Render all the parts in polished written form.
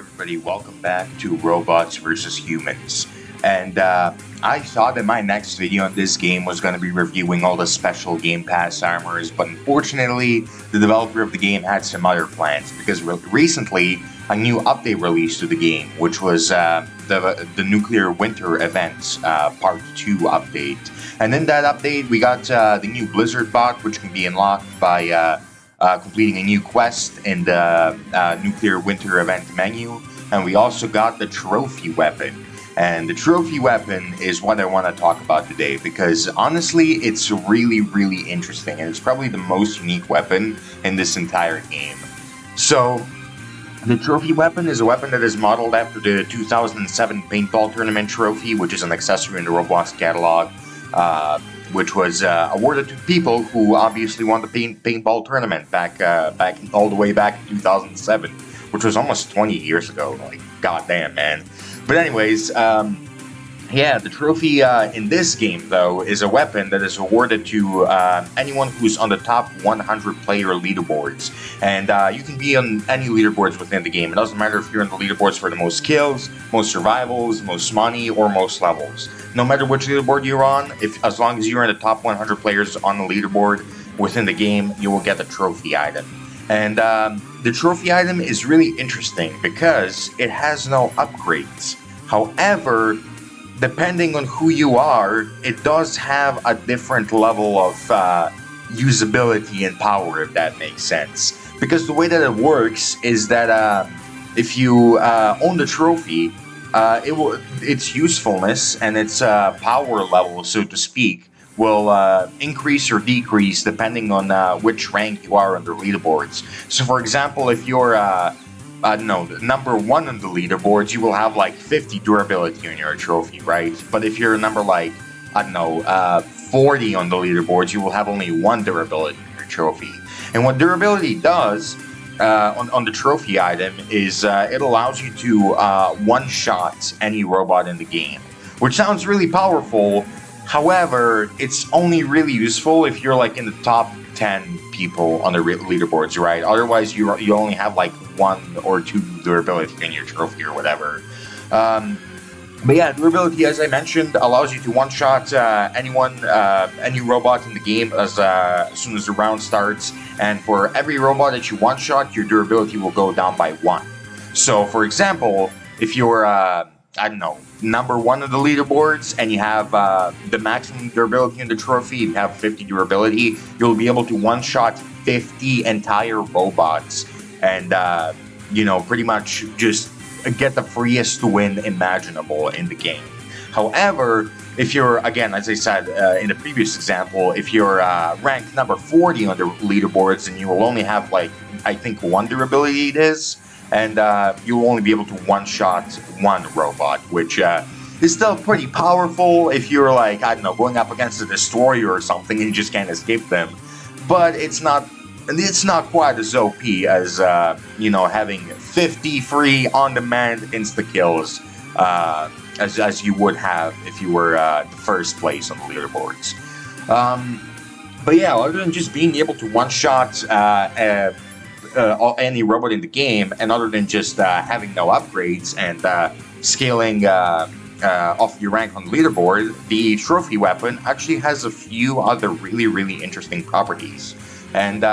everybody, welcome back to Robots versus Humans. And I thought that my next video on this game was going to be reviewing all the special Game Pass armors, but unfortunately, the developer of the game had some other plans because recently a new update released to the game, which was the Nuclear Winter Event Part 2 update. And in that update, we got the new Blizzard bot, which can be unlocked by completing a new quest in the Nuclear Winter Event menu. And we also got the trophy weapon. And the trophy weapon is what I want to talk about today because honestly, it's really interesting. And it's probably the most unique weapon in this entire game. So, the trophy weapon is a weapon that is modeled after the 2007 Paintball Tournament trophy, which is an accessory in the Roblox catalog. Which was awarded to people who obviously won the paintball tournament back all the way back in 2007, which was almost 20 years ago. Like, goddamn, man. But anyways, yeah, the trophy in this game, though, is a weapon that is awarded to anyone who's on the top 100 player leaderboards. And you can be on any leaderboards within the game. It doesn't matter if you're on the leaderboards for the most kills, most survivals, most money, or most levels. No matter which leaderboard you're on, as long as you're in the top 100 players on the leaderboard within the game, you will get the trophy item. And the trophy item is really interesting because it has no upgrades. However, depending on who you are, it does have a different level of usability and power, if that makes sense. Because the way that it works is that if you own the trophy, its usefulness and its power level, so to speak, will increase or decrease depending on which rank you are on the leaderboards. So, for example, if you're number 1 on the leaderboards, you will have like 50 durability on your trophy, right? But if you're number 40 on the leaderboards, you will have only 1 durability on your trophy. And what durability does on the trophy item is it allows you to one-shot any robot in the game, which sounds really powerful. However, it's only really useful if you're like in the top 10 people on the leaderboards, right? Otherwise, you only have like 1 or 2 durability in your trophy or whatever. But yeah, durability, as I mentioned, allows you to one-shot any robot in the game as soon as the round starts. And for every robot that you one-shot, your durability will go down by 1. So, for example, if you're number 1 on the leaderboards and you have the maximum durability in the trophy, you have 50 durability, you'll be able to one-shot 50 entire robots and, pretty much just get the freest win imaginable in the game. However, if you're, again, as I said in the previous example, if you're ranked number 40 on the leaderboards and you will only have, like, I think 1 durability it is, and you'll only be able to one-shot 1 robot, which is still pretty powerful if you're, like, going up against a destroyer or something and you just can't escape them. But it's not quite as OP as, having 50 free on-demand insta-kills as you would have if you were the first place on the leaderboards. But yeah, other than just being able to one-shot any robot in the game, and other than just having no upgrades and scaling off your rank on the leaderboard, the trophy weapon actually has a few other really interesting properties. And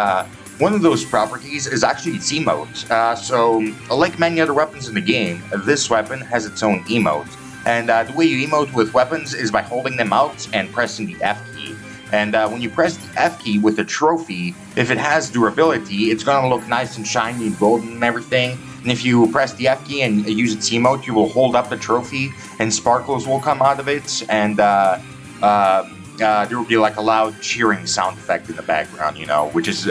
one of those properties is actually its emote. So, like many other weapons in the game, this weapon has its own emote. And the way you emote with weapons is by holding them out and pressing the F key. And when you press the F key with the trophy, if it has durability, it's going to look nice and shiny and golden and everything. And if you press the F key and use its emote, you will hold up the trophy and sparkles will come out of it. And there will be like a loud cheering sound effect in the background, which is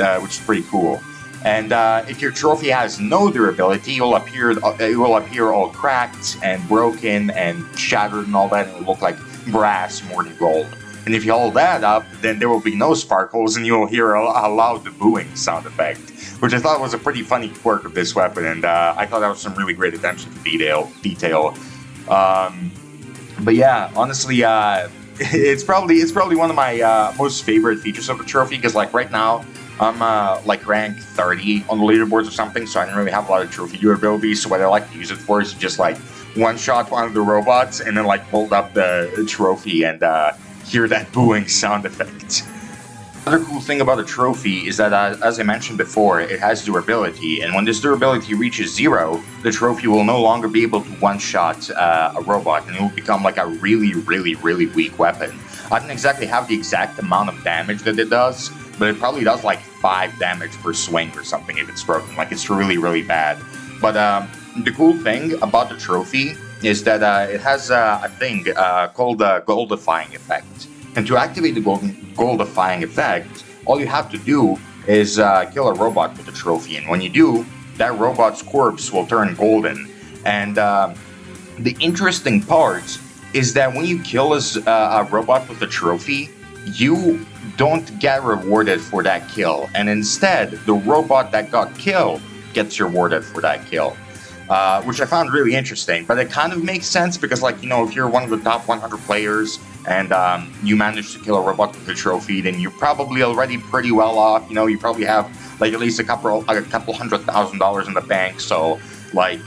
pretty cool. And if your trophy has no durability, it will appear all cracked and broken and shattered and all that, and it will look like brass more than gold. And if you hold that up, then there will be no sparkles, and you will hear a loud booing sound effect, which I thought was a pretty funny quirk of this weapon, and I thought that was some really great attention to detail. But yeah, honestly, it's probably one of my most favorite features of the trophy, because like right now, I'm like rank 30 on the leaderboards or something, so I don't really have a lot of trophy durability. So what I like to use it for is just like one shot one of the robots and then like hold up the trophy and hear that booing sound effect. Another cool thing about a trophy is that, as I mentioned before, it has durability, and when this durability reaches 0, the trophy will no longer be able to one-shot a robot, and it will become like a really, really, really weak weapon. I don't exactly have the exact amount of damage that it does, but it probably does like 5 damage per swing or something if it's broken. Like, it's really, really bad. But the cool thing about the trophy is that it has a thing called the Goldifying effect. And to activate the Goldifying effect, all you have to do is kill a robot with a trophy. And when you do, that robot's corpse will turn golden. And the interesting part is that when you kill a robot with a trophy, you don't get rewarded for that kill. And instead, the robot that got killed gets rewarded for that kill. Which I found really interesting, but it kind of makes sense because, like, you know, if you're one of the top 100 players and you manage to kill a robot with a trophy, then you're probably already pretty well off. You know, you probably have like at least a couple $100,000 in the bank, so like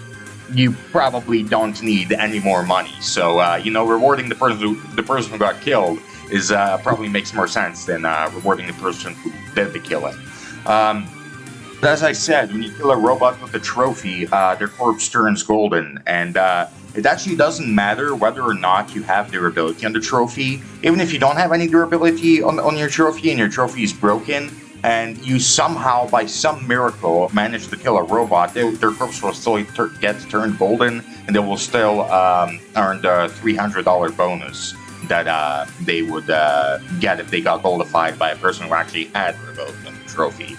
you probably don't need any more money. So you know, rewarding the person who got killed is probably makes more sense than rewarding the person who did the killing. But as I said, when you kill a robot with a trophy, their corpse turns golden, and it actually doesn't matter whether or not you have durability on the trophy. Even if you don't have any durability on your trophy and your trophy is broken, and you somehow, by some miracle, manage to kill a robot, their corpse will still get turned golden, and they will still earn the $300 bonus that they would get if they got goldified by a person who actually had durability on the trophy.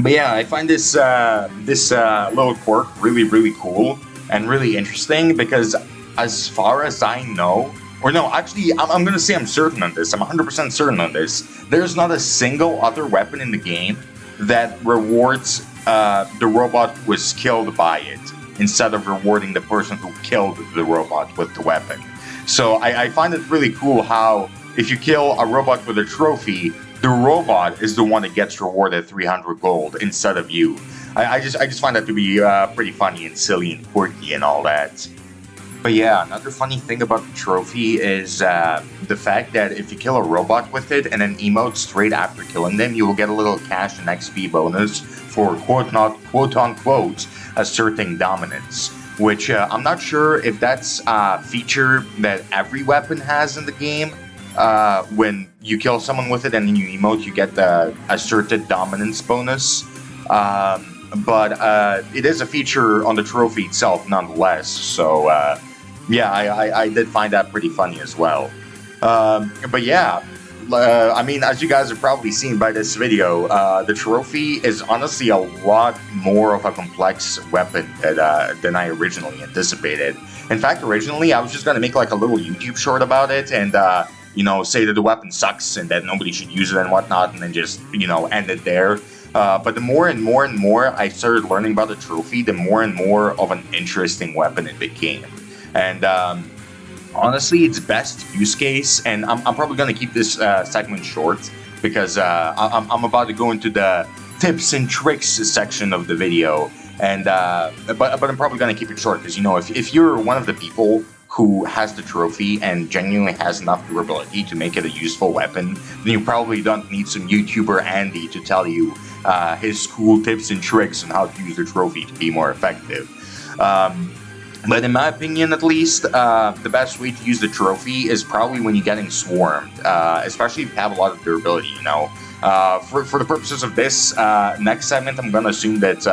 But yeah, I find this little quirk really, really cool and really interesting because, as far as I know, or no, actually, I'm going to say I'm certain on this. I'm 100% certain on this. There's not a single other weapon in the game that rewards the robot who was killed by it instead of rewarding the person who killed the robot with the weapon. So I find it really cool how if you kill a robot with a trophy, the robot is the one that gets rewarded 300 gold instead of you. I just find that to be pretty funny and silly and quirky and all that. But yeah, another funny thing about the trophy is the fact that if you kill a robot with it and then emote straight after killing them, you will get a little cash and XP bonus for quote unquote asserting dominance. Which I'm not sure if that's a feature that every weapon has in the game. When you kill someone with it and then you emote, you get the asserted dominance bonus. But it is a feature on the trophy itself nonetheless. So yeah, I did find that pretty funny as well. But yeah, I mean, as you guys have probably seen by this video, the trophy is honestly a lot more of a complex weapon than I originally anticipated. In fact, originally I was just going to make like a little YouTube short about it and you know, say that the weapon sucks and that nobody should use it and whatnot, and then just, you know, end it there. But the more and more and more I started learning about the trophy, the more and more of an interesting weapon it became. And honestly, its best use case, and I'm probably going to keep this segment short because I'm about to go into the tips and tricks section of the video. And but I'm probably going to keep it short because, you know, if you're one of the people who has the trophy and genuinely has enough durability to make it a useful weapon, then you probably don't need some YouTuber Andy to tell you his cool tips and tricks on how to use the trophy to be more effective. But in my opinion, at least, the best way to use the trophy is probably when you're getting swarmed, especially if you have a lot of durability, you know. For the purposes of this next segment, I'm going to assume that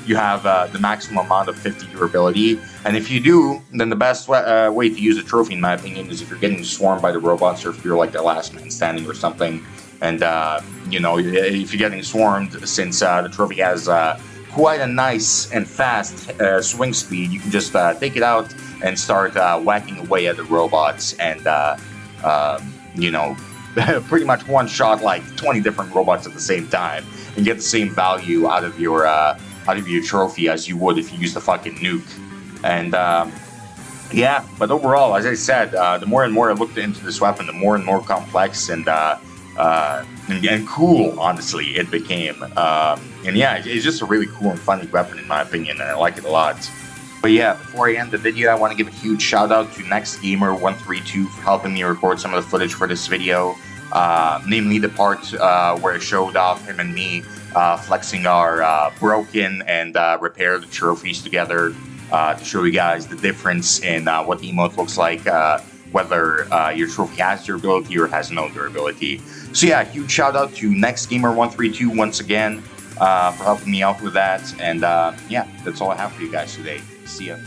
you have the maximum amount of 50 durability. And if you do, then the best way to use a trophy, in my opinion, is if you're getting swarmed by the robots or if you're like the last man standing or something. And, you know, if you're getting swarmed, since the trophy has quite a nice and fast swing speed, you can just take it out and start whacking away at the robots and, you know, pretty much one shot like 20 different robots at the same time and get the same value out of your trophy as you would if you used a fucking nuke. And yeah, but overall, as I said, the more and more I looked into this weapon, the more and more complex and and cool, honestly, it became. And yeah, it's just a really cool and funny weapon in my opinion, and I like it a lot. But yeah, before I end the video, I want to give a huge shout out to Next Gamer 132 for helping me record some of the footage for this video. Namely the part where I showed off him and me flexing our broken and repaired trophies together to show you guys the difference in what the emote looks like, whether your trophy has durability or has no durability. So yeah, huge shout out to Next Gamer 132 once again for helping me out with that. And yeah, that's all I have for you guys today. See ya.